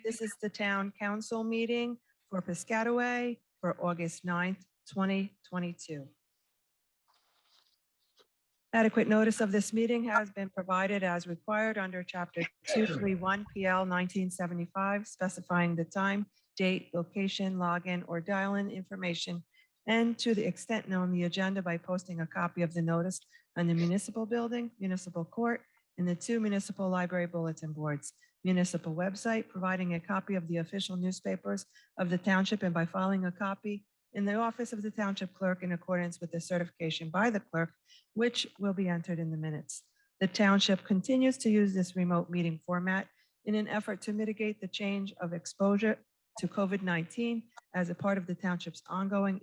This is the town council meeting for Piscataway for August 9th, 2022. Adequate notice of this meeting has been provided as required under Chapter 231 PL 1975, specifying the time, date, location, login, or dial-in information, and to the extent known, the agenda by posting a copy of the notice on the municipal building, municipal court, and the 2 municipal library bulletin boards, municipal website, providing a copy of the official newspapers of the township, and by filing a copy in the office of the township clerk in accordance with the certification by the clerk, which will be entered in the minutes. The township continues to use this remote meeting format in an effort to mitigate the change of exposure to COVID-19 as a part of the township's ongoing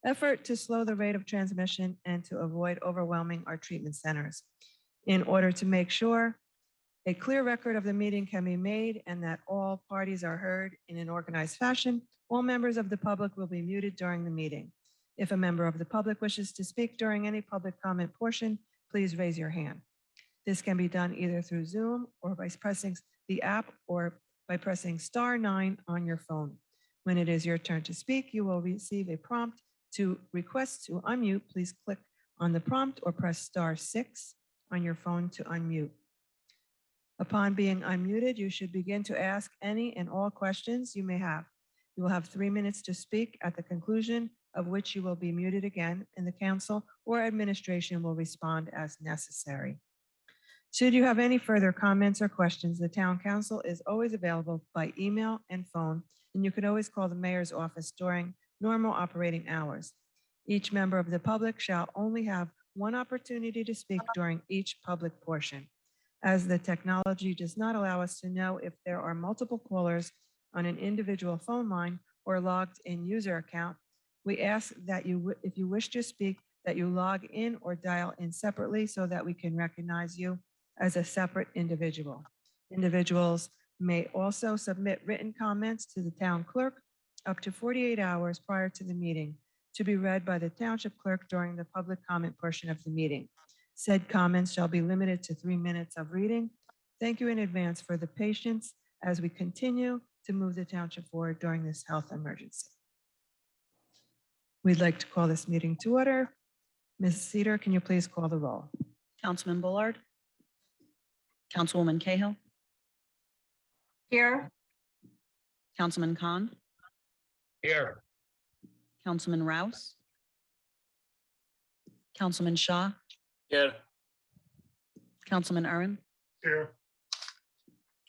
effort to slow the rate of transmission and to avoid overwhelming our treatment centers. In order to make sure a clear record of the meeting can be made and that all parties are heard in an organized fashion, all members of the public will be muted during the meeting. If a member of the public wishes to speak during any public comment portion, please raise your hand. This can be done either through Zoom or by pressing the app or by pressing *9 on your phone. When it is your turn to speak, you will receive a prompt to request to unmute. Please click on the prompt or press *6 on your phone to unmute. Upon being unmuted, you should begin to ask any and all questions you may have. You will have 3 minutes to speak, at the conclusion of which you will be muted again, and the council or administration will respond as necessary. Should you have any further comments or questions, the town council is always available by email and phone, and you can always call the mayor's office during normal operating hours. Each member of the public shall only have one opportunity to speak during each public portion. As the technology does not allow us to know if there are multiple callers on an individual phone line or logged in user account, we ask that if you wish to speak, that you log in or dial in separately so that we can recognize you as a separate individual. Individuals may also submit written comments to the town clerk up to 48 hours prior to the meeting to be read by the township clerk during the public comment portion of the meeting. Said comments shall be limited to 3 minutes of reading. Thank you in advance for the patience as we continue to move the township forward during this health emergency. We'd like to call this meeting to order. Ms. Cedar, can you please call the roll? Councilman Bullard. Councilwoman Cahill. Here. Councilman Khan. Here. Councilman Rouse. Councilman Shaw. Here. Councilman Aaron. Here.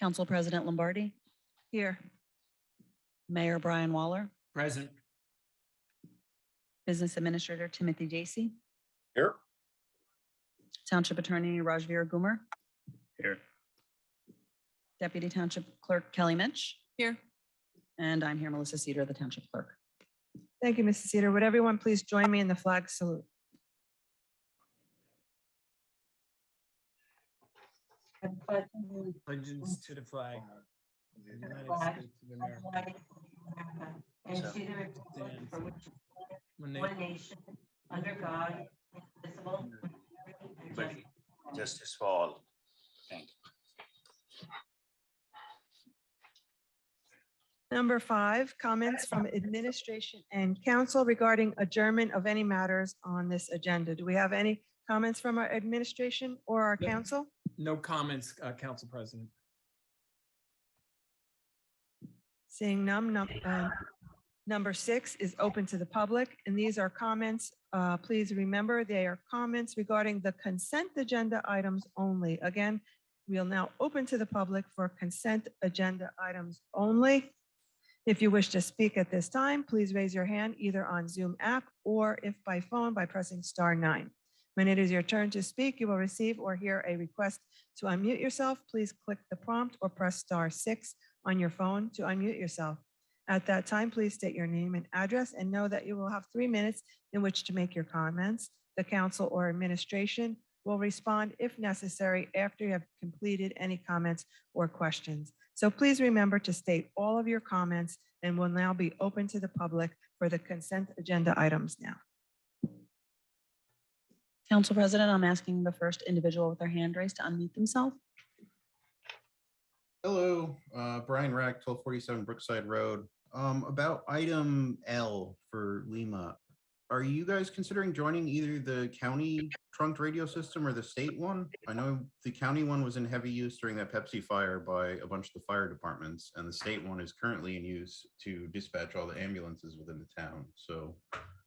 Council President Lombardi. Here. Mayor Brian Waller. Present. Business Administrator Timothy Dacey. Here. Township Attorney Rajveer Gumer. Here. Deputy Township Clerk Kelly Mitch. Here. And I'm here, Melissa Cedar, the Township Clerk. Thank you, Mrs. Cedar. Would everyone please join me in the flag salute? Allegiance to the flag of the United States of America. And to the republic for which it stands, one nation, under God, indivisible, with liberty and Justice for all. Thank you. Number 5, comments from administration and council regarding adjournment of any matters on this agenda. Do we have any comments from our administration or our council? No comments, Council President. Seeing none, number 6 is open to the public, and these are comments. Please remember, they are comments regarding the consent agenda items only. Again, we'll now open to the public for consent agenda items only. If you wish to speak at this time, please raise your hand either on Zoom app or if by phone by pressing *9. When it is your turn to speak, you will receive or hear a request to unmute yourself. Please click the prompt or press *6 on your phone to unmute yourself. At that time, please state your name and address and know that you will have 3 minutes in which to make your comments. The council or administration will respond if necessary after you have completed any comments or questions. So please remember to state all of your comments, and will now be open to the public for the consent agenda items now. Council President, I'm asking the first individual with their hand raised to unmute themselves. Hello, Brian Rack, 1247 Brookside Road. About item L for Lima, are you guys considering joining either the county trunked radio system or the state one? I know the county one was in heavy use during that Pepsi fire by a bunch of the fire departments, and the state one is currently in use to dispatch all the ambulances within the town. So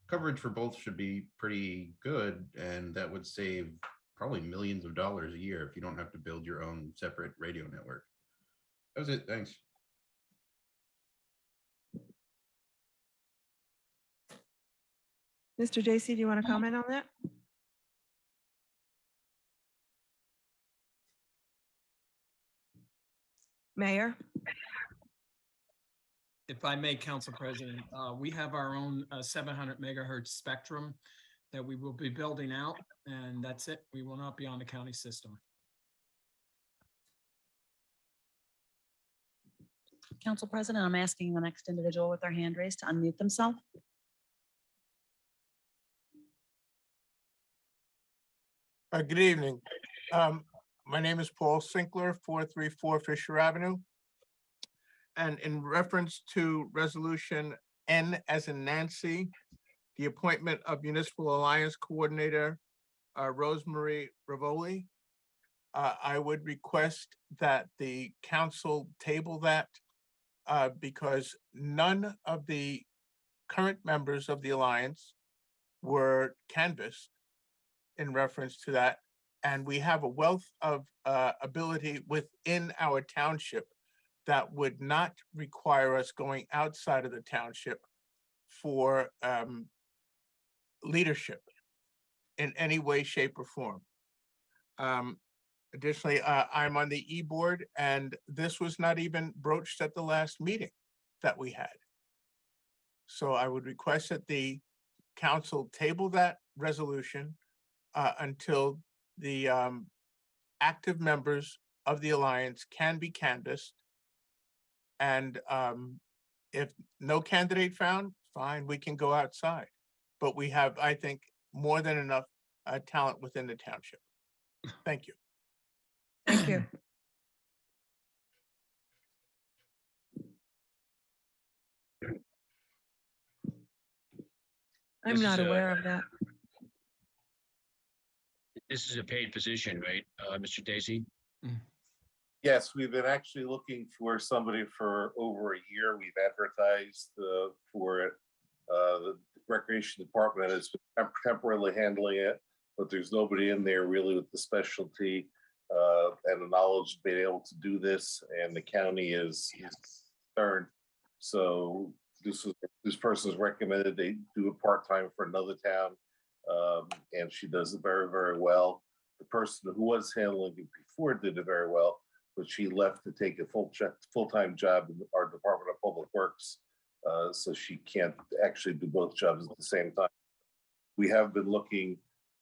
coverage for both should be pretty good, and that would save probably millions of dollars a year if you don't have to build your own separate radio network. That was it. Thanks. Mr. J.C., do you want to comment on that? Mayor? If I may, Council President, we have our own 700 megahertz spectrum that we will be building out, and that's it. We will not be on the county system. Council President, I'm asking the next individual with their hand raised to unmute themselves. Good evening. My name is Paul Sinkler, 434 Fisher Avenue. And in reference to resolution N as in Nancy, the appointment of Municipal Alliance Coordinator Rosemarie Rivoli, I would request that the council table that because none of the current members of the Alliance were canvassed in reference to that. And we have a wealth of ability within our township that would not require us going outside of the township for leadership in any way, shape, or form. Additionally, I'm on the e-board, and this was not even broached at the last meeting that we had. So I would request that the council table that resolution until the active members of the Alliance can be canvassed. And if no candidate found, fine, we can go outside. But we have, I think, more than enough talent within the township. Thank you. Thank you. I'm This not is a- aware of that. This is a paid position, right, Mr. Daisy? Yes, we've been actually looking for somebody for over a year. We've advertised for it. The Recreation Department has been temporarily handling it, but there's nobody in there really with the specialty and the knowledge of being able to do this, and the county is concerned. So this person is recommended they do it part-time for another town, and she does it very, very well. The person who was handling it before did it very well, but she left to take a full-time job in our Department of Public Works, so she can't actually do both jobs at the same time. We have been looking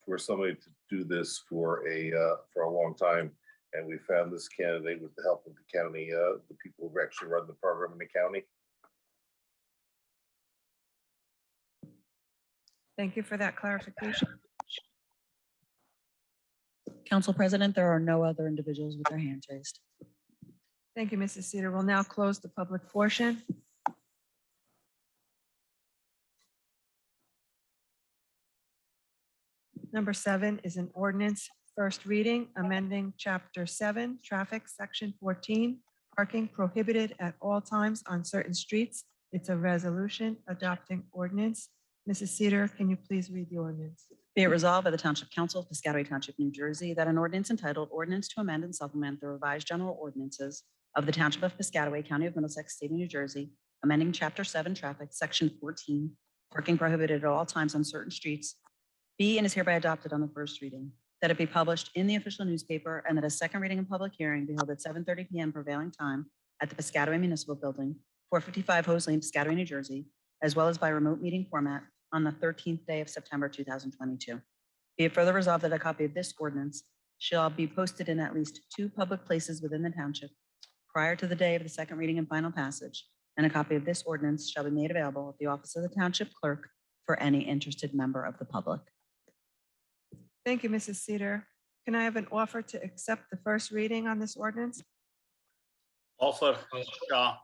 for somebody to do this for a long time, and we found this candidate with the help of the county, the people who actually run the program in the county. Thank you for that clarification. Council President, there are no other individuals with their hands raised. Thank you, Mrs. Cedar. We'll now close the public portion. Number 7 is an ordinance, first reading, amending Chapter 7, Traffic, Section 14, parking prohibited at all times on certain streets. It's a resolution adopting ordinance. Mrs. Cedar, can you please read the ordinance? Be it resolved by the Township Council of Piscataway Township, New Jersey, that an ordinance entitled Ordinance to Amend and Supplement the Revised General Ordinances of the Township of Piscataway, County of Middlesex, State of New Jersey, amending Chapter 7 Traffic, Section 14, parking prohibited at all times on certain streets, be and is hereby adopted on the first reading, that it be published in the official newspaper, and that a second reading and public hearing be held at 7:30 p.m. prevailing time at the Piscataway Municipal Building, 455 Hose Lane, Piscataway, New Jersey, as well as by remote meeting format on the 13th day of September 2022. Be it further resolved that a copy of this ordinance shall be posted in at least 2 public places within the township prior to the day of the second reading and final passage, and a copy of this ordinance shall be made available at the office of the township clerk for any interested member of the public. Thank you, Mrs. Cedar. Can I have an offer to accept the first reading on this ordinance? Offer, Shaw.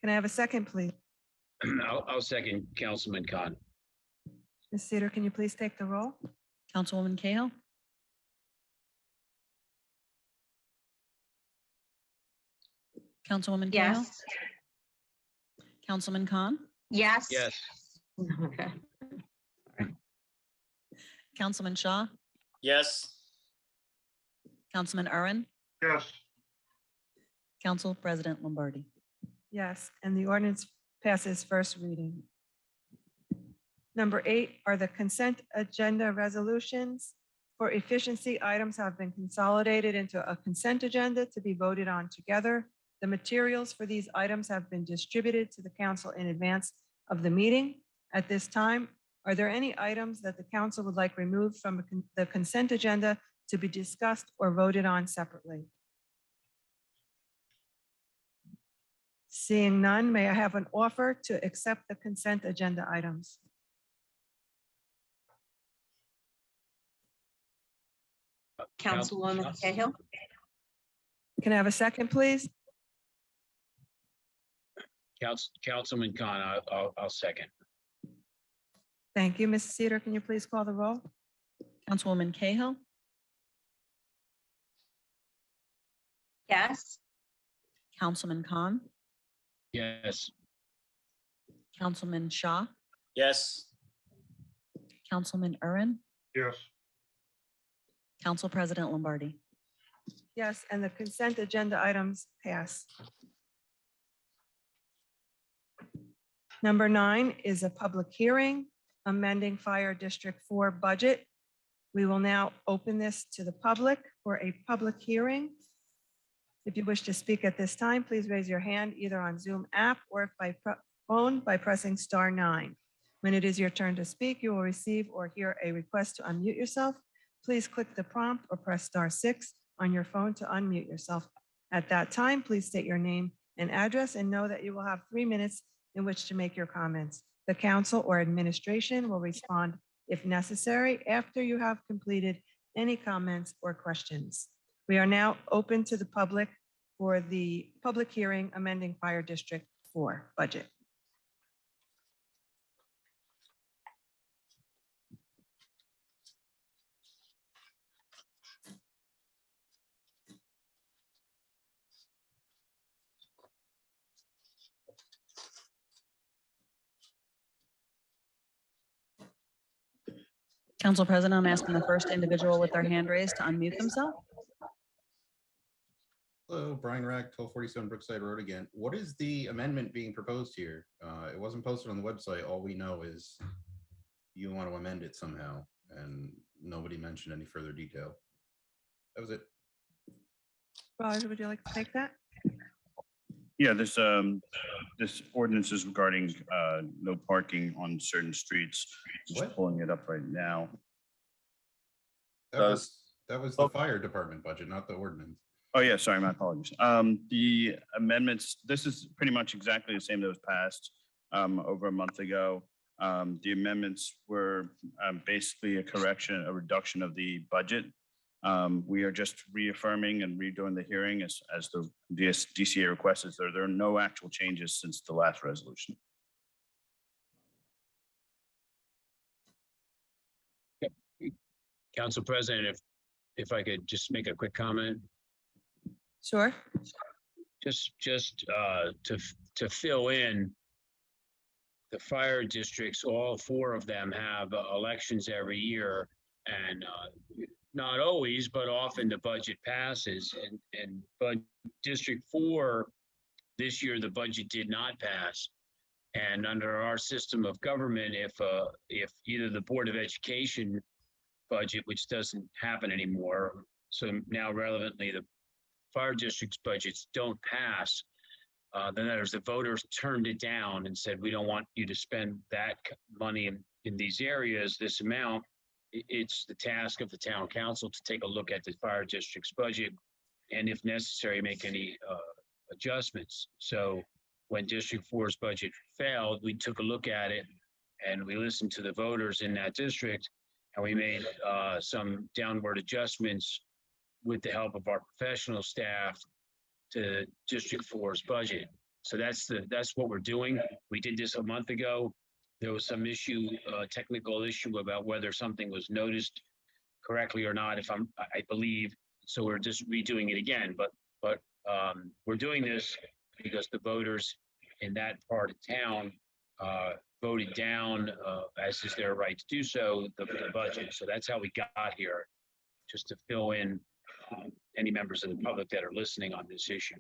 Can I have a second, please? I'll second Councilman Khan. Ms. Cedar, can you please take the roll? Councilwoman Cahill, Councilwoman Cahill, Yes. Councilman Khan, Yes. Yes. Okay. Councilman Shaw, Yes. Councilman Irwin, Yes. Council President Lombardi. Yes, and the ordinance passes first reading. Number 8 are the consent agenda resolutions. For efficiency, items have been consolidated into a consent agenda to be voted on together. The materials for these items have been distributed to the council in advance of the meeting. At this time, are there any items that the council would like removed from the consent agenda to be discussed or voted on separately? Seeing none, may I have an offer to accept the consent agenda items? Councilwoman Cahill. Can I have a second, please? Councilman Khan, I'll second. Thank you. Mrs. Cedar, can you please call the roll? Councilwoman Cahill, Yes. Councilman Khan, Yes. Councilman Shaw, Yes. Councilman Irwin, Yes. Council President Lombardi. Yes, and the consent agenda items pass. Number 9 is a public hearing amending Fire District 4 budget. We will now open this to the public for a public hearing. If you wish to speak at this time, please raise your hand either on Zoom app or by phone by pressing *9. When it is your turn to speak, you will receive or hear a request to unmute yourself. Please click the prompt or press *6 on your phone to unmute yourself. At that time, please state your name and address and know that you will have 3 minutes in which to make your comments. The council or administration will respond if necessary after you have completed any comments or questions. We are now open to the public for the public hearing amending Fire District 4 budget. Council President, I'm asking the first individual with their hand raised to unmute themselves. Hello, Brian Rack, 1247 Brookside Road again. What is the amendment being proposed here? It wasn't posted on the website. All we know is you want to amend it somehow, and nobody mentioned any further detail. That was it. Raj, would you like to take that? Yeah, this ordinance is regarding no parking on certain streets. Just What? pulling it up right now. That was the fire department budget, not the ordinance. Oh, yeah, sorry, my apologies. The amendments, this is pretty much exactly the same that was passed over a month ago. The amendments were basically a correction, a reduction of the budget. We are just reaffirming and redoing the hearing as the DCA requested. There are no actual changes since the last resolution. Council President, if I could just make a quick comment, Sure. just to fill in, the fire districts, all 4 of them have elections every year, and not always, but often the budget passes, but District 4, this year, the budget did not pass. And under our system of government, if either the Board of Education budget, which doesn't happen anymore, so now relevantly, the fire district's budgets don't pass, then there's the voters turned it down and said, we don't want you to spend that money in these areas, this amount. It's the task of the town council to take a look at the fire district's budget and if necessary, make any adjustments. So when District 4's budget failed, we took a look at it and we listened to the voters in that district, and we made some downward adjustments with the help of our professional staff to District 4's budget. So that's what we're doing. We did this a month ago. There was some issue, technical issue about whether something was noticed correctly or not, I believe. So we're just redoing it again, but we're doing this because the voters in that part of town voted down, as is their right to do so, the budget. So that's how we got here, just to fill in any members of the public that are listening on this issue.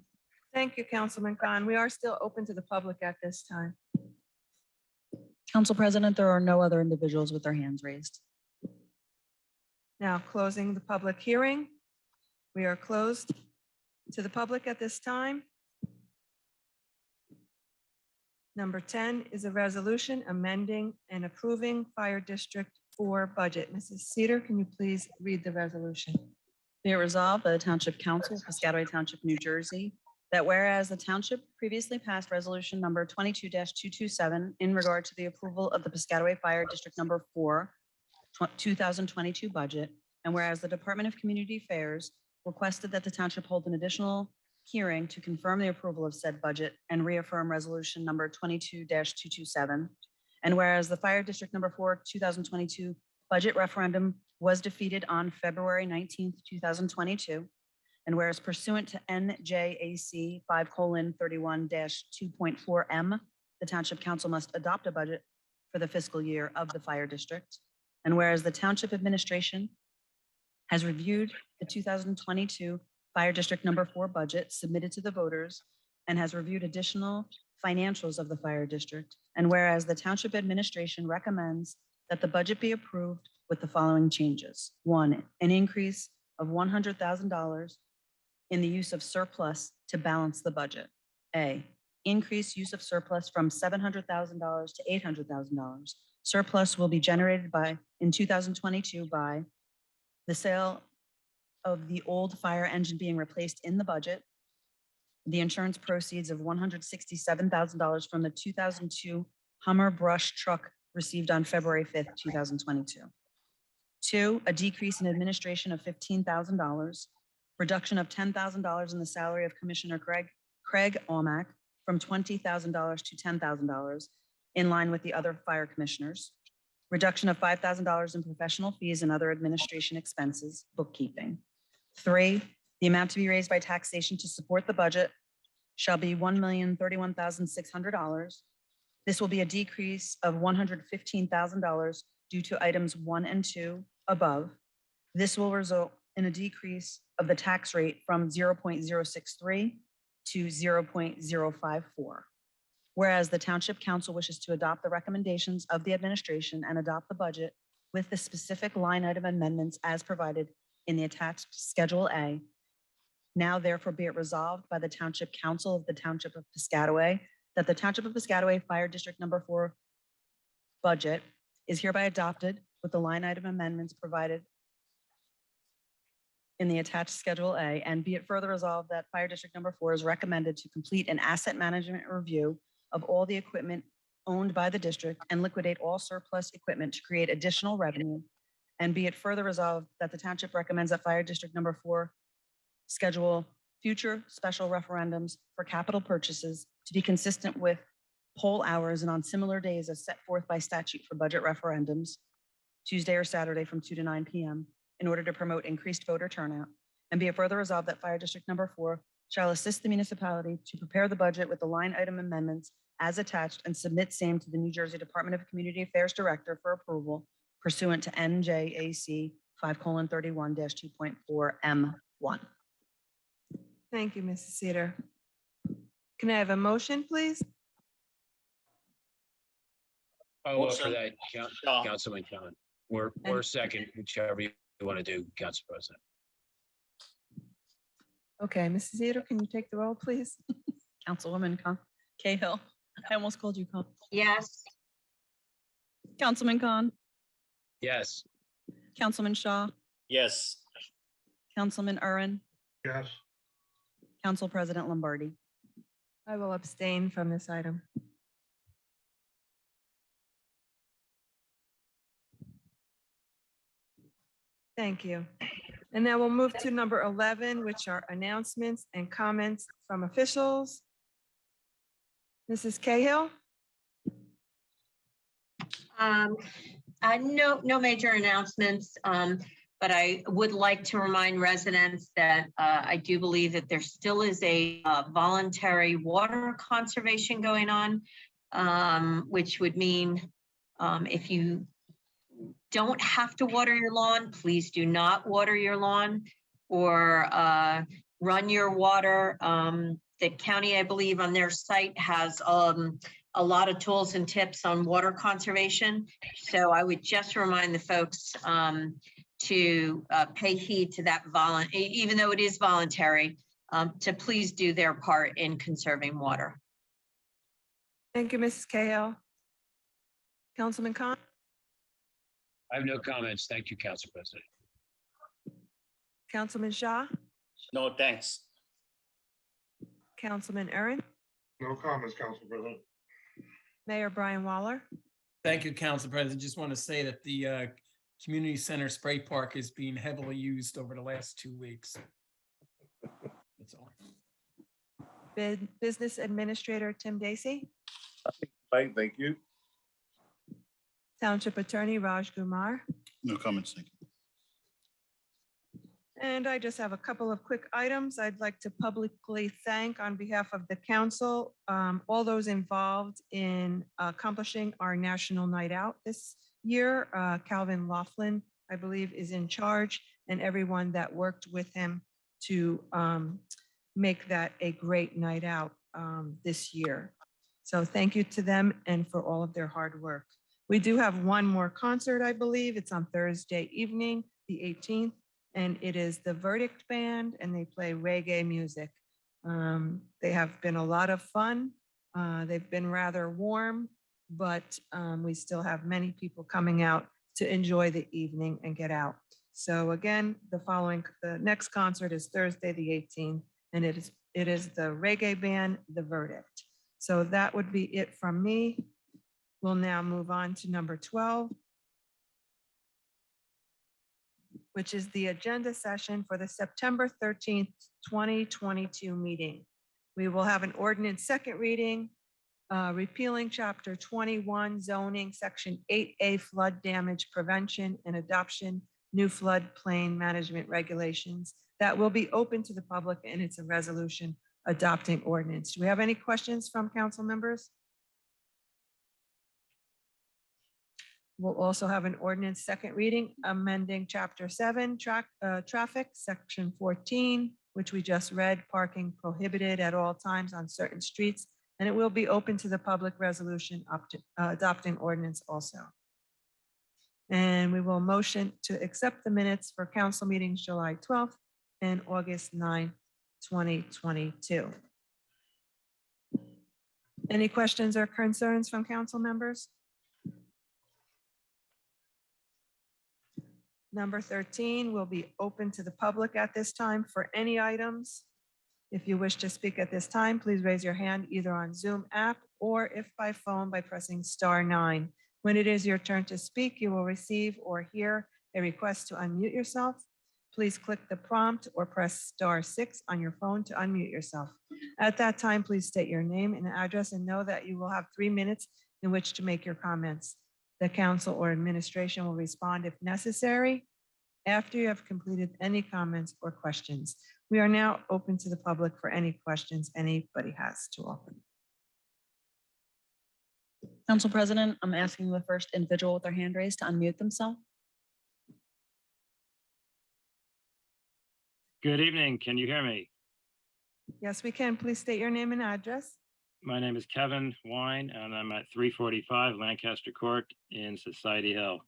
Thank you, Councilman Khan. We are still open to the public at this time. Council President, there are no other individuals with their hands raised. Now closing the public hearing. We are closed to the public at this time. Number 10 is a resolution amending and approving Fire District 4 budget. Mrs. Cedar, can you please read the resolution? Be it resolved by the Township Council, Piscataway Township, New Jersey, that whereas the township previously passed resolution number 22-227 in regard to the approval of the Piscataway Fire District number 4, 2022 budget, and whereas the Department of Community Affairs requested that the township hold an additional hearing to confirm the approval of said budget and reaffirm resolution number 22-227, and whereas the Fire District number 4, 2022 budget referendum was defeated on February 19th, 2022, and whereas pursuant to NJAC 5:31-2.4M, the Township Council must adopt a budget for the fiscal year of the Fire District, and whereas the Township Administration has reviewed the 2022 Fire District number 4 budget submitted to the voters and has reviewed additional financials of the Fire District, and whereas the Township Administration recommends that the budget be approved with the following changes. 1, an increase of $100,000 in the use of surplus to balance the budget. A, increase use of surplus from $700,000 to $800,000. Surplus will be generated in 2022 by the sale of the old fire engine being replaced in the budget, the insurance proceeds of $167,000 from the 2002 Hummer brush truck received on February 5th, 2022. 2, a decrease in administration of $15,000, reduction of $10,000 in the salary of Commissioner Craig Almack from $20,000 to $10,000 in line with the other fire commissioners, reduction of $5,000 in professional fees and other administration expenses, bookkeeping. 3, the amount to be raised by taxation to support the budget shall be $1,031,600. This will be a decrease of $115,000 due to items 1 and 2 above. This will result in a decrease of the tax rate from 0.063 to 0.054. Whereas the Township Council wishes to adopt the recommendations of the administration and adopt the budget with the specific line item amendments as provided in the attached Schedule A. Now therefore be it resolved by the Township Council of the Township of Piscataway that the Township of Piscataway Fire District number 4 budget is hereby adopted with the line item amendments provided in the attached Schedule A, and be it further resolved that Fire District number 4 is recommended to complete an asset management review of all the equipment owned by the district and liquidate all surplus equipment to create additional revenue. And be it further resolved that the township recommends that Fire District number 4 schedule future special referendums for capital purchases to be consistent with poll hours and on similar days as set forth by statute for budget referendums, Tuesday or Saturday from 2 to 9 p.m. in order to promote increased voter turnout. And be it further resolved that Fire District number 4 shall assist the municipality to prepare the budget with the line item amendments as attached and submit same to the New Jersey Department of Community Affairs Director for approval pursuant to NJAC 5:31-2.4M1. Thank you, Mrs. Cedar. Can I have a motion, please? I'll offer Motion. that, Councilman Khan. Or second, whichever you want to do, Council President. Okay, Mrs. Cedar, can you take the roll, please? Councilwoman Cahill. I almost called you Con. Yes. Councilman Khan, Yes. Councilman Shaw, Yes. Councilman Urin, Yes. Council President Lombardi. I will abstain from this item. Thank you. And now we'll move to number 11, which are announcements and comments from officials. Mrs. Cahill? No major announcements, but I would like to remind residents that I do believe that there still is a voluntary water conservation going on, which would mean if you don't have to water your lawn, please do not water your lawn or run your water. The county, I believe, on their site has a lot of tools and tips on water conservation. So I would just remind the folks to pay heed to that even though it is voluntary, to please do their part in conserving water. Thank you, Mrs. Cahill. Councilman Khan? I have no comments. Thank you, Council President. Councilman Shah? No, thanks. Councilman Aaron? No comments, Council President. Mayor Brian Waller? Thank you, Council President. Just want to say that the community center spray park is being heavily used over the last 2 weeks. That's all. Business Administrator Tim Dacey? Fine, thank you. Township Attorney Raj Kumar? No comments, thank you. And I just have a couple of quick items. I'd like to publicly thank on behalf of the council, all those involved in accomplishing our National Night Out this year. Calvin Laughlin, I believe, is in charge, and everyone that worked with him to make that a great night out this year. So thank you to them and for all of their hard work. We do have one more concert, I believe. It's on Thursday evening, the 18th. And it is the Verdict Band, and they play reggae music. They have been a lot of fun. They've been rather warm, but we still have many people coming out to enjoy the evening and get out. So again, the next concert is Thursday, the 18th, and it is the reggae band, The Verdict. So that would be it from me. We'll now move on to number 12. Which is the agenda session for the September 13th, 2022 meeting. We will have an ordinance second reading, repealing Chapter 21 zoning, Section 8A flood damage prevention and adoption, new floodplain management regulations. That will be open to the public, and it's a resolution adopting ordinance. Do we have any questions from council members? We'll also have an ordinance second reading, amending Chapter 7, traffic, Section 14, which we just read, parking prohibited at all times on certain streets, and it will be open to the public resolution up to adopting ordinance also. And we will motion to accept the minutes for council meetings July 12th and August 9th, 2022. Any questions or concerns from council members? Number 13 will be open to the public at this time for any items. If you wish to speak at this time, please raise your hand either on Zoom app or if by phone by pressing *9. When it is your turn to speak, you will receive or hear a request to unmute yourself. Please click the prompt or press *6 on your phone to unmute yourself. At that time, please state your name and address and know that you will have 3 minutes in which to make your comments. The council or administration will respond if necessary after you have completed any comments or questions. We are now open to the public for any questions anybody has to offer. Council President, I'm asking the first individual with their hand raised to unmute themselves. Good evening. Can you hear me? Yes, we can. Please state your name and address. My name is Kevin Wine, and I'm at 345 Lancaster Court in Society Hill.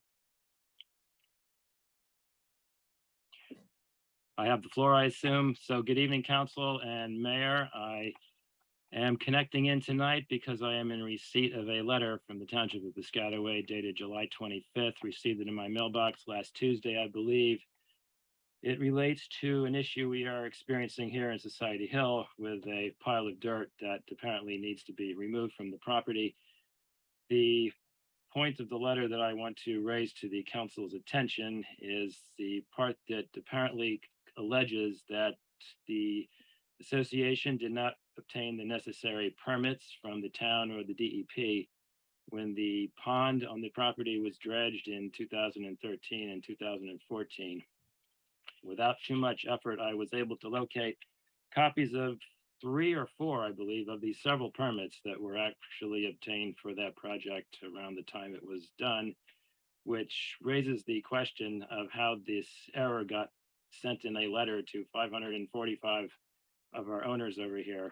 I have the floor, I assume. So good evening, Council and Mayor. I am connecting in tonight because I am in receipt of a letter from the Township of Piscataway dated July 25th. Received it in my mailbox last Tuesday, I believe. It relates to an issue we are experiencing here in Society Hill with a pile of dirt that apparently needs to be removed from the property. The point of the letter that I want to raise to the council's attention is the part that apparently alleges that the association did not obtain the necessary permits from the town or the DEP when the pond on the property was dredged in 2013 and 2014. Without too much effort, I was able to locate copies of 3 or 4, I believe, of these several permits that were actually obtained for that project around the time it was done, which raises the question of how this error got sent in a letter to 545 of our owners over here.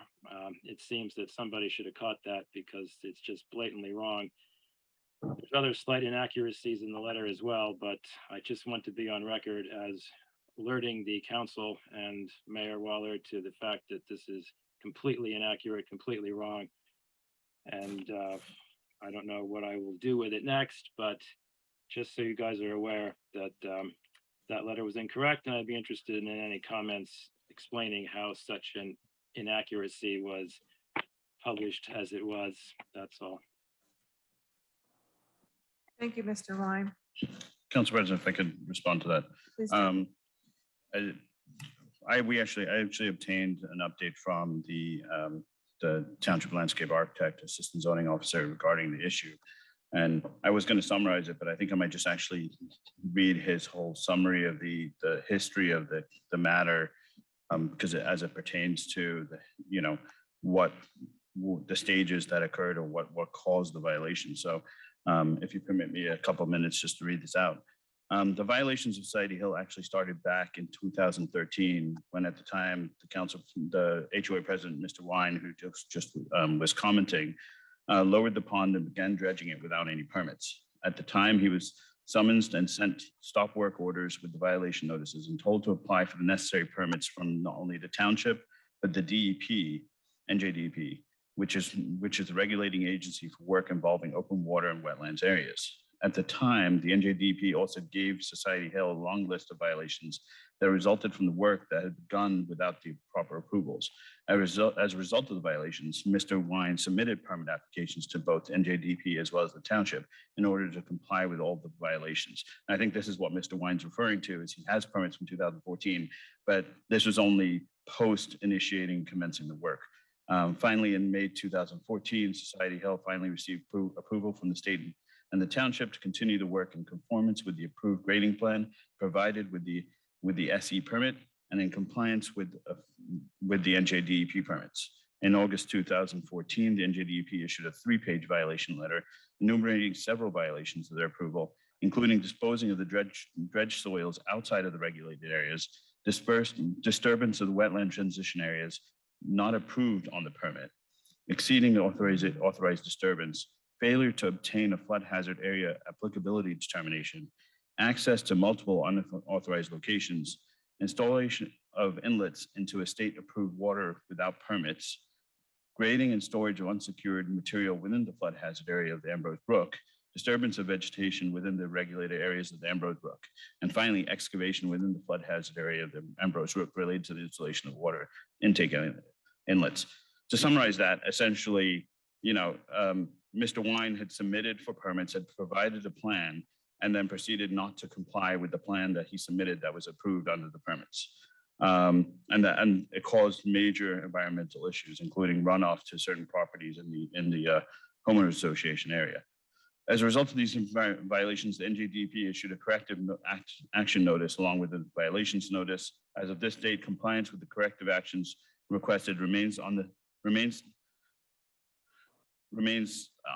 It seems that somebody should have caught that because it's just blatantly wrong. There's other slight inaccuracies in the letter as well, but I just want to be on record as alerting the council and Mayor Waller to the fact that this is completely inaccurate, completely wrong. And I don't know what I will do with it next, but just so you guys are aware that that letter was incorrect, and I'd be interested in any comments explaining how such an inaccuracy was published as it was. That's all. Thank you, Mr. Wine. Council President, if I could respond to that. Please do. I actually obtained an update from the Township Landscape Architect, Assistant Zoning Officer regarding the issue. And I was going to summarize it, but I think I might just actually read his whole summary of the history of the matter, because as it pertains to what the stages that occurred or what caused the violation. So if you permit me a couple of minutes just to read this out. The violations of Society Hill actually started back in 2013, when at the time the HOA president, Mr. Wine, who just was commenting, lowered the pond and began dredging it without any permits. At the time, he was summoned and sent stop work orders with the violation notices and told to apply for the necessary permits from not only the township, but the DEP, NJDEP, which is the regulating agency for work involving open water and wetlands areas. At the time, the NJDEP also gave Society Hill a long list of violations that resulted from the work that had begun without the proper approvals. As a result of the violations, Mr. Wine submitted permit applications to both NJDEP as well as the township in order to comply with all the violations. And I think this is what Mr. Wine's referring to, is he has permits from 2014, but this was only post initiating commencing the work. Finally, in May 2014, Society Hill finally received approval from the state and the township to continue the work in conformance with the approved grading plan provided with the SE permit and in compliance with the NJDEP permits. In August 2014, the NJDEP issued a 3-page violation letter enumerating several violations of their approval, including disposing of the dredged soils outside of the regulated areas, disturbance of the wetland transition areas not approved on the permit, exceeding the authorized disturbance, failure to obtain a flood hazard area applicability determination, access to multiple unauthorized locations, installation of inlets into a state-approved water without permits, grading and storage of unsecured material within the flood hazard area of the Ambrose Brook, disturbance of vegetation within the regulated areas of the Ambrose Brook, and finally, excavation within the flood hazard area of the Ambrose Brook related to the installation of water intake inlets. To summarize that, essentially, Mr. Wine had submitted for permits, had provided a plan, and then proceeded not to comply with the plan that he submitted that was approved under the permits. And it caused major environmental issues, including runoff to certain properties in the homeowners association area. As a result of these violations, the NJDEP issued a corrective action notice along with the violations notice. As of this date, compliance with the corrective actions requested remains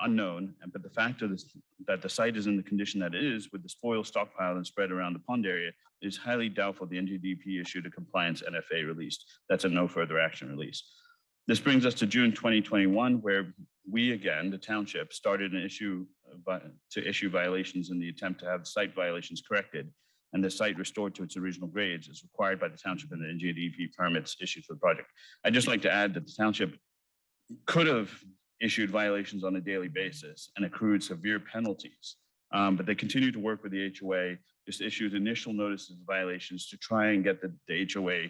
unknown, but the fact that the site is in the condition that it is, with the spoil stockpiled and spread around the pond area, it is highly doubtful the NJDEP issued a compliance NFA release. That's a no further action release. This brings us to June 2021, where we, again, the township, started to issue violations in the attempt to have site violations corrected and the site restored to its original grades as required by the township and the NJDEP permits issued for the project. I'd just like to add that the township could have issued violations on a daily basis and accrued severe penalties, but they continue to work with the HOA, just issued initial notices of violations to try and get the HOA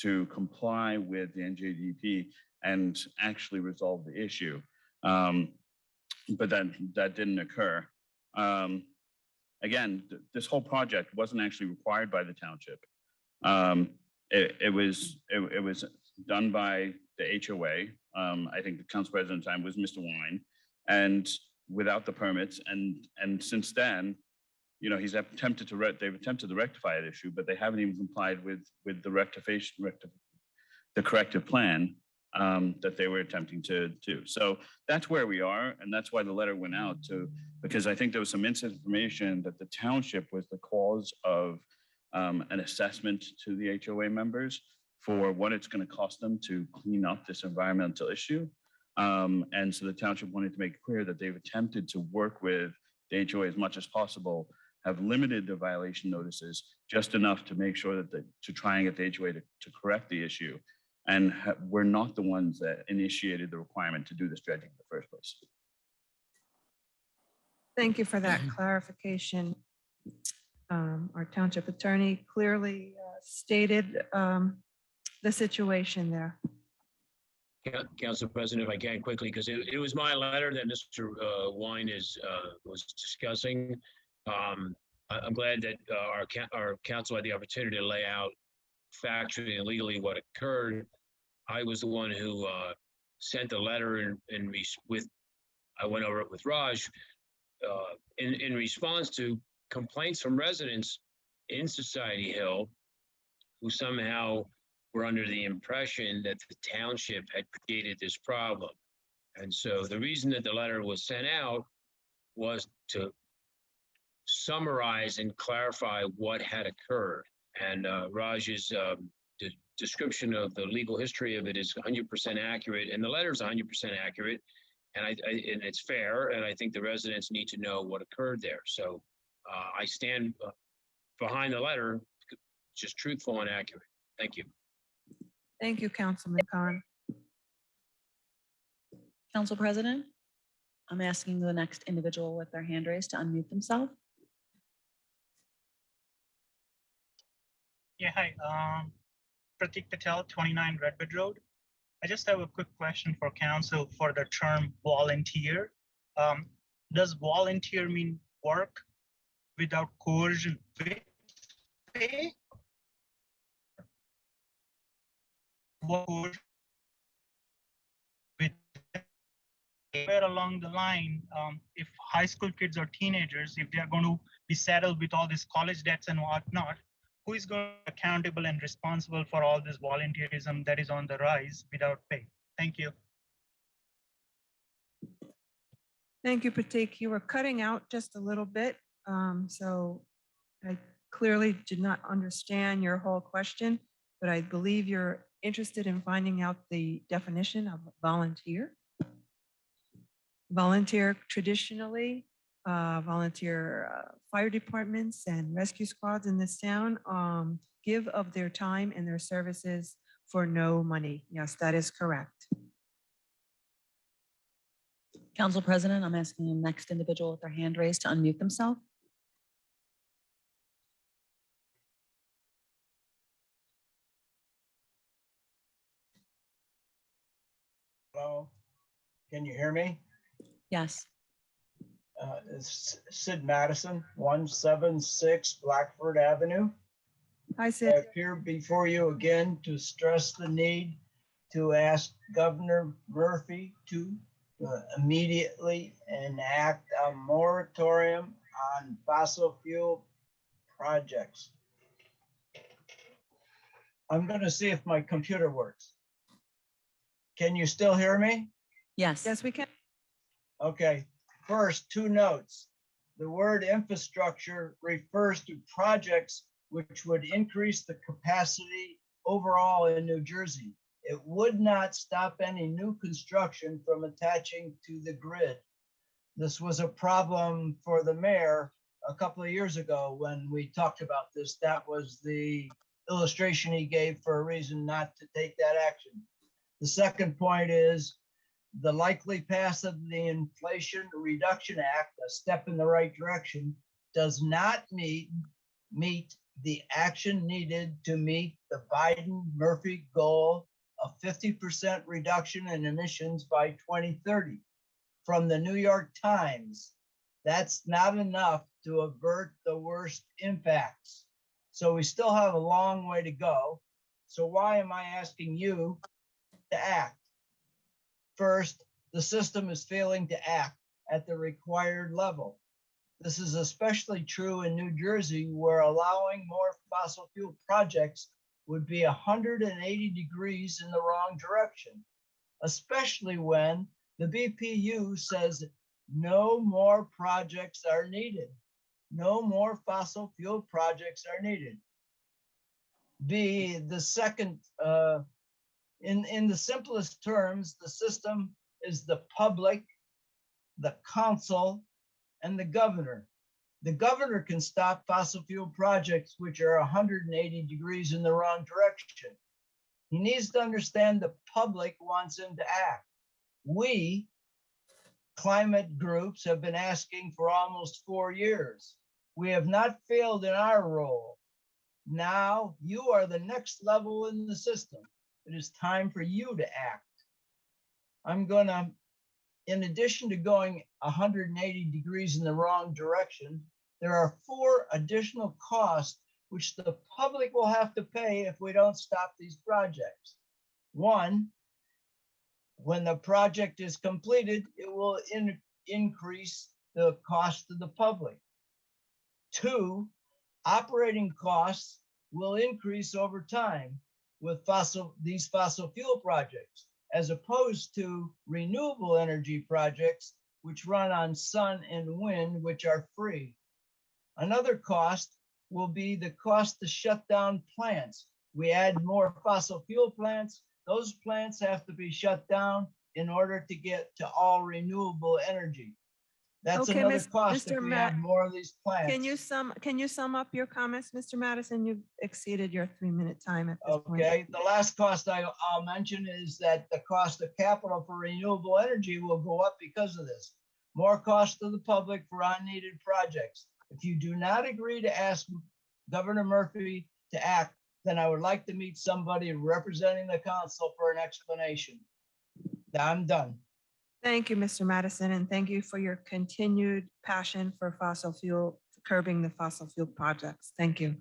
to comply with the NJDEP and actually resolve the issue. But that didn't occur. Again, this whole project wasn't actually required by the township. It was done by the HOA. I think the council president at the time was Mr. Wine, and without the permits. And since then, you know, they've attempted to rectify that issue, but they haven't even complied with the corrective plan that they were attempting to do. So that's where we are, and that's why the letter went out because I think there was some misinformation that the township was the cause of an assessment to the HOA members for what it's going to cost them to clean up this environmental issue. And so the township wanted to make it clear that they've attempted to work with the HOA as much as possible, have limited the violation notices just enough to make sure that to try and get the HOA to correct the issue. And we're not the ones that initiated the requirement to do this dredging in the first place. Thank you for that clarification. Our township attorney clearly stated the situation there. Council President, if I can quickly, because it was my letter that Mr. Wine was discussing. I'm glad that our council had the opportunity to lay out factually and legally what occurred. I was the one who sent the letter I went over it with Raj in response to complaints from residents in Society Hill who somehow were under the impression that the township had created this problem. And so the reason that the letter was sent out was to summarize and clarify what had occurred. And Raj's description of the legal history of it is 100% accurate, and the letter is 100% accurate, and and it's fair, and I think the residents need to know what occurred there. So I stand behind the letter, just truthful and accurate. Thank you. Thank you, Councilman Khan. Council President, I'm asking the next individual with their hand raised to unmute themselves. Yeah, hi. Pratik Patel, 29 Redwood Road. I just have a quick question for council for the term volunteer. Does volunteer mean work without coercion with pay? With where along the line, if high school kids or teenagers, if they are going to be saddled with all these college debts and whatnot, who is going to be accountable and responsible for all this volunteerism that is on the rise without pay? Thank you. Thank you, Pratik. You were cutting out just a little bit, so I clearly did not understand your whole question, but I believe you're interested in finding out the definition of volunteer. Volunteer traditionally, volunteer fire departments and rescue squads in this town give of their time and their services for no money. Yes, that is correct. Council President, I'm asking the next individual with their hand raised to unmute themselves. Hello, can you hear me? Yes. It's Sid Madison, 176 Blackford Avenue. Hi, I Sid. appear before you again to stress the need to ask Governor Murphy to immediately enact a moratorium on fossil fuel projects. I'm going to see if my computer works. Can you still hear me? Yes. Yes, we can. Okay, first, 2 notes. The word infrastructure refers to projects which would increase the capacity overall in New Jersey. It would not stop any new construction from attaching to the grid. This was a problem for the mayor a couple of years ago when we talked about this. That was the illustration he gave for a reason not to take that action. The second point is the likely pass of the Inflation Reduction Act, a step in the right direction, does not meet the action needed to meet the Biden-Murphy goal of 50% reduction in emissions by 2030. From the New York Times, That's not enough to avert the worst impacts. So we still have a long way to go. So why am I asking you to act? First, the system is failing to act at the required level. This is especially true in New Jersey, where allowing more fossil fuel projects would be 180 degrees in the wrong direction, especially when the BPU says no more projects are needed. No more fossil fuel projects are needed. B, the second, in the simplest terms, the system is the public, the council, and the governor. The governor can stop fossil fuel projects which are 180 degrees in the wrong direction. He needs to understand the public wants him to act. We, climate groups, have been asking for almost 4 years. We have not failed in our role. Now you are the next level in the system. It is time for you to act. I'm gonna, in addition to going 180 degrees in the wrong direction, there are 4 additional costs which the public will have to pay if we don't stop these projects. 1, when the project is completed, it will increase the cost to the public. 2, operating costs will increase over time with these fossil fuel projects, as opposed to renewable energy projects, which run on sun and wind, which are free. Another cost will be the cost to shut down plants. We add more fossil fuel plants. Those plants have to be shut down in order to get to all renewable energy. That's Okay, another cost Mr. if we have more of these plants. Can you sum up your comments, Mr. Madison? You've exceeded your 3-minute time at this point. Okay, the last cost I'll mention is that the cost of capital for renewable energy will go up because of this. More cost to the public for unneeded projects. If you do not agree to ask Governor Murphy to act, then I would like to meet somebody representing the council for an explanation. I'm done. Thank you, Mr. Madison, and thank you for your continued passion for fossil fuel, curbing the fossil fuel projects. Thank you.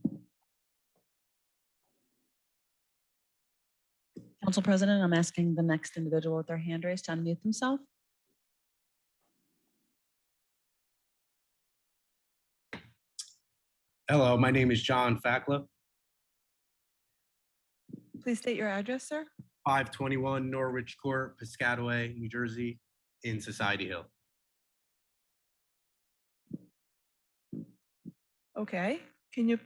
Council President, I'm asking the next individual with their hand raised to unmute themselves. Hello, my name is John Fackla, Please state your address, sir. 521 Norwich Court, Piscataway, New Jersey, in Society Hill. Okay, can you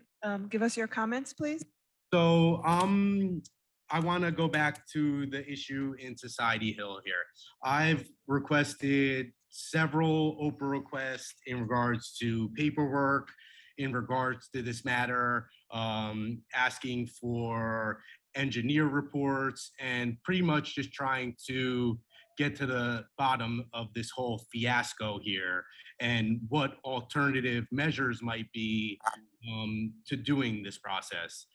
give us your comments, please? So I want to go back to the issue in Society Hill here. I've requested several Oprah requests in regards to paperwork, in regards to this matter, asking for engineer reports, and pretty much just trying to get to the bottom of this whole fiasco here and what alternative measures might be to doing this process.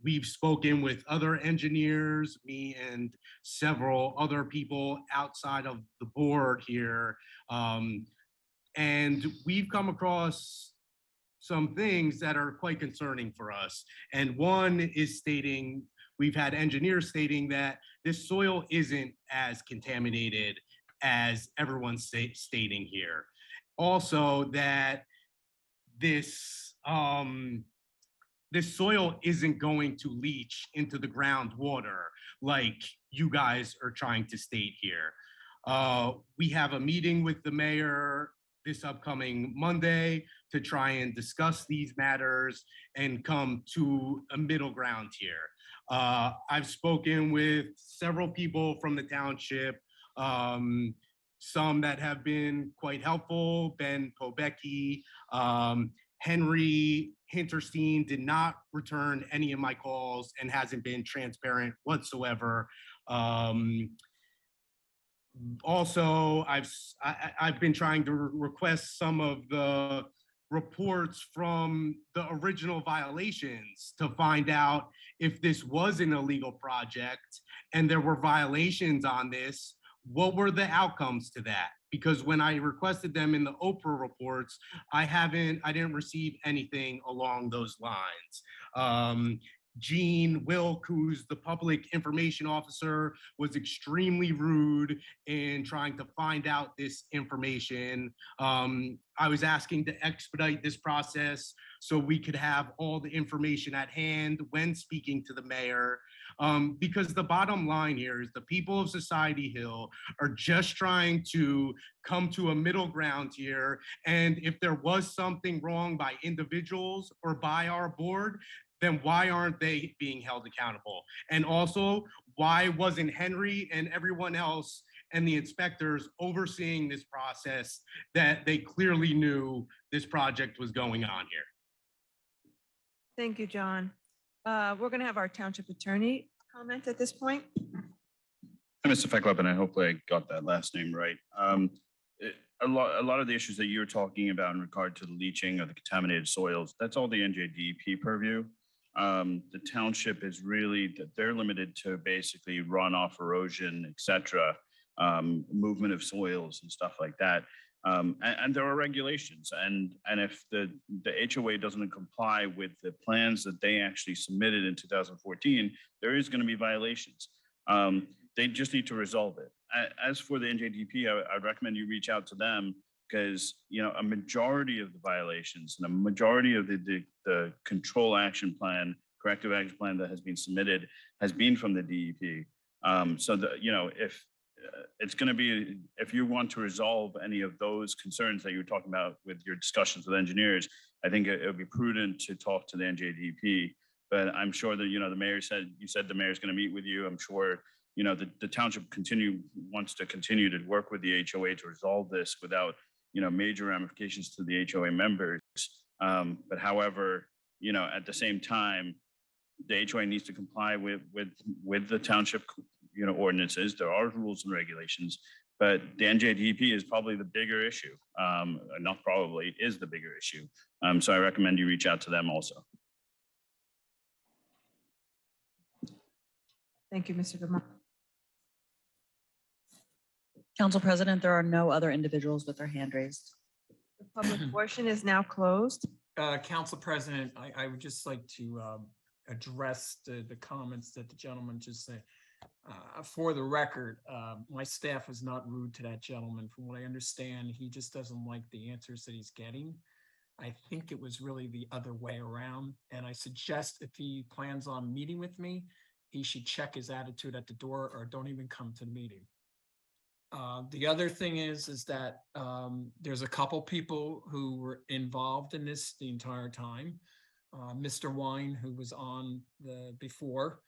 We've spoken with other engineers, me and several other people outside of the board here, and we've come across some things that are quite concerning for us. And one is stating, we've had engineers stating that this soil isn't as contaminated as everyone's stating here. Also that this soil isn't going to leach into the groundwater like you guys are trying to state here. We have a meeting with the mayor this upcoming Monday to try and discuss these matters and come to a middle ground here. I've spoken with several people from the township, some that have been quite helpful, Ben Pobecki, Henry Hinterstein did not return any of my calls and hasn't been transparent whatsoever. Also, I've been trying to request some of the reports from the original violations to find out if this was an illegal project and there were violations on this, What were the outcomes to that? Because when I requested them in the Oprah reports, I didn't receive anything along those lines. Gene Wilk, who's the public information officer, was extremely rude in trying to find out this information. I was asking to expedite this process so we could have all the information at hand when speaking to the mayor. Because the bottom line here is the people of Society Hill are just trying to come to a middle ground here. And if there was something wrong by individuals or by our board, then why aren't they being held accountable? And also, why wasn't Henry and everyone else and the inspectors overseeing this process that they clearly knew this project was going on here? Thank you, John. We're going to have our township attorney comment at this point. Hi, Mr. Fecklap, and I hope I got that last name right. A lot of the issues that you're talking about in regard to the leaching of the contaminated soils, that's all the NJDEP purview. The township is really, they're limited to basically runoff, erosion, et cetera, movement of soils and stuff like that. And there are regulations, and if the HOA doesn't comply with the plans that they actually submitted in 2014, there is going to be violations. They just need to resolve it. As for the NJDP, I'd recommend you reach out to them, because a majority of the violations and a majority of the control action plan, corrective action plan that has been submitted has been from the DEP. So if it's going to be, if you want to resolve any of those concerns that you were talking about with your discussions with engineers, I think it would be prudent to talk to the NJDP. But I'm sure that the mayor said the mayor's going to meet with you. I'm sure the township wants to continue to work with the HOA to resolve this without major ramifications to the HOA members. But however, at the same time, the HOA needs to comply with the township ordinances. There are rules and regulations, but the NJDP is probably the bigger issue. Not probably, is the bigger issue. So I recommend you reach out to them also. Thank you, Mr. Gilmore. Council President, there are no other individuals with their hand raised. The public portion is now closed. Council President, I would just like to address the comments that the gentleman just said. For the record, my staff was not rude to that gentleman. From what I understand, he just doesn't like the answers that he's getting. I think it was really the other way around. And I suggest if he plans on meeting with me, he should check his attitude at the door or don't even come to the meeting. The other thing is that there's a couple people who were involved in this the entire time. Mr. Wine, who was on before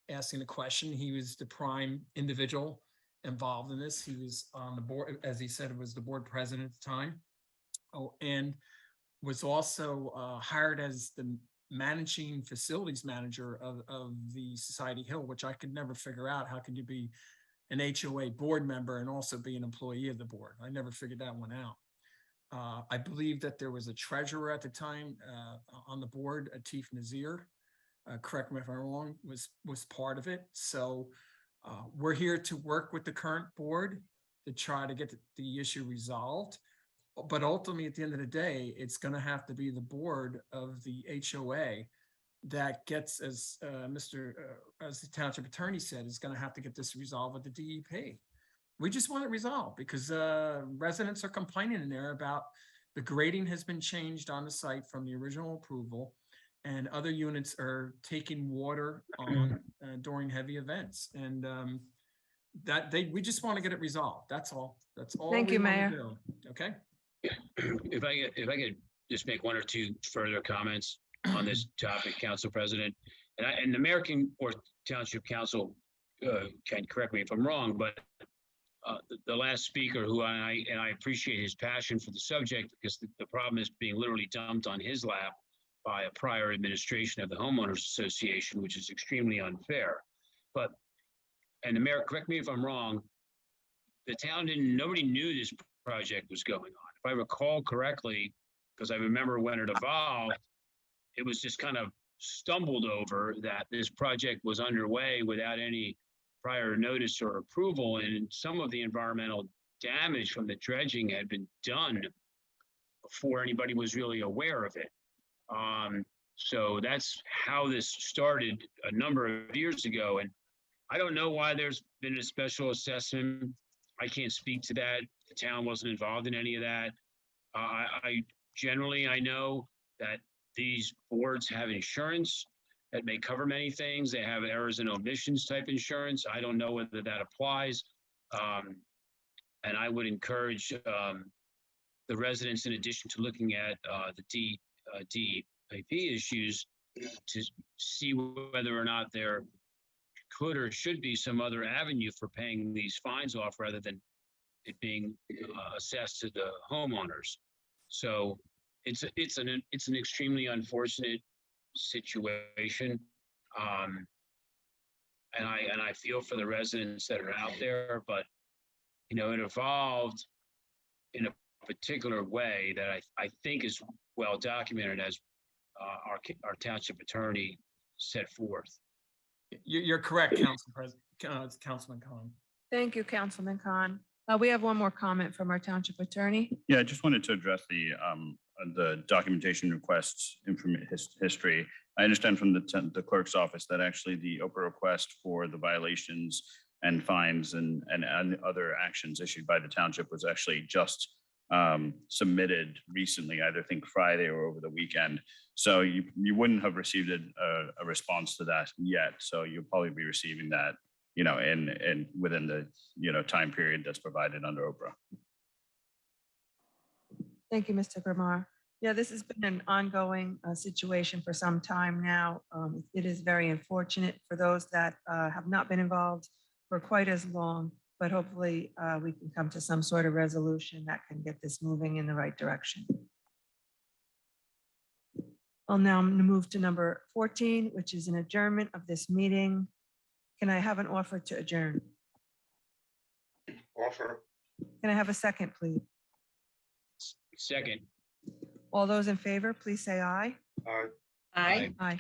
asking the question, he was the prime individual involved in this. He was on the board, as he said, it was the board president at the time. Oh, and was also hired as the managing facilities manager of the Society Hill, which I could never figure out. How can you be an HOA board member and also be an employee of the board? I never figured that one out. I believe that there was a treasurer at the time on the board, Atif Nazir. Correct me if I'm wrong, was part of it. So we're here to work with the current board to try to get the issue resolved. But ultimately, at the end of the day, it's going to have to be the board of the HOA that gets, as as the township attorney said, is going to have to get this resolved with the DEP. We just want it resolved because residents are complaining in there about the grading has been changed on the site from the original approval, and other units are taking water on during heavy events, and we just want to get it resolved. That's all. That's all. Thank you, Mayor. Do. Okay. If I could just make one or two further comments on this topic, Council President, and the Mayor or Township Council can correct me if I'm wrong, but the last speaker, who I appreciate his passion for the subject, because the problem is being literally dumped on his lap by a prior administration of the Homeowners Association, which is extremely unfair. And the Mayor, correct me if I'm wrong, the town nobody knew this project was going on. If I recall correctly, because I remember when it evolved, it was just kind of stumbled over that this project was underway without any prior notice or approval, and some of the environmental damage from the dredging had been done before anybody was really aware of it. So that's how this started a number of years ago. And I don't know why there's been a special assessment. I can't speak to that. The town wasn't involved in any of that. I generally, I know that these boards have insurance that may cover many things. They have errors and omissions type insurance. I don't know whether that applies. And I would encourage the residents, in addition to looking at the DEP issues, to see whether or not there could or should be some other avenue for paying these fines off rather than it being assessed to the homeowners. So it's an extremely unfortunate situation. And I feel for the residents that are out there, but you know, it evolved in a particular way that I think is well documented, as our township attorney set forth. You're correct, Councilman Khan. Thank you, Councilman Khan. We have one more comment from our township attorney. Yeah, I just wanted to address the documentation requests history. I understand from the clerk's office that actually the Oprah request for the violations and fines and other actions issued by the township was actually just submitted recently, either think Friday or over the weekend. So you wouldn't have received a response to that yet. So you'll probably be receiving that, you know, in within the, you know, time period that's provided under Oprah. Thank you, Mr. Gramar. Yeah, this has been an ongoing situation for some time now. It is very unfortunate for those that have not been involved for quite as long, but hopefully we can come to some sort of resolution that can get this moving in the right direction. I'll now move to number 14, which is an adjournment of this meeting. Can I have an offer to adjourn? Offer. Can I have a second, please? Second. All those in favor, please say aye. Aye. Aye.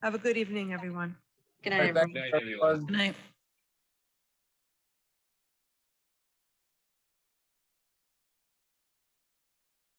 Have a good evening, everyone. Good night, everyone. Good night, everyone. Good night.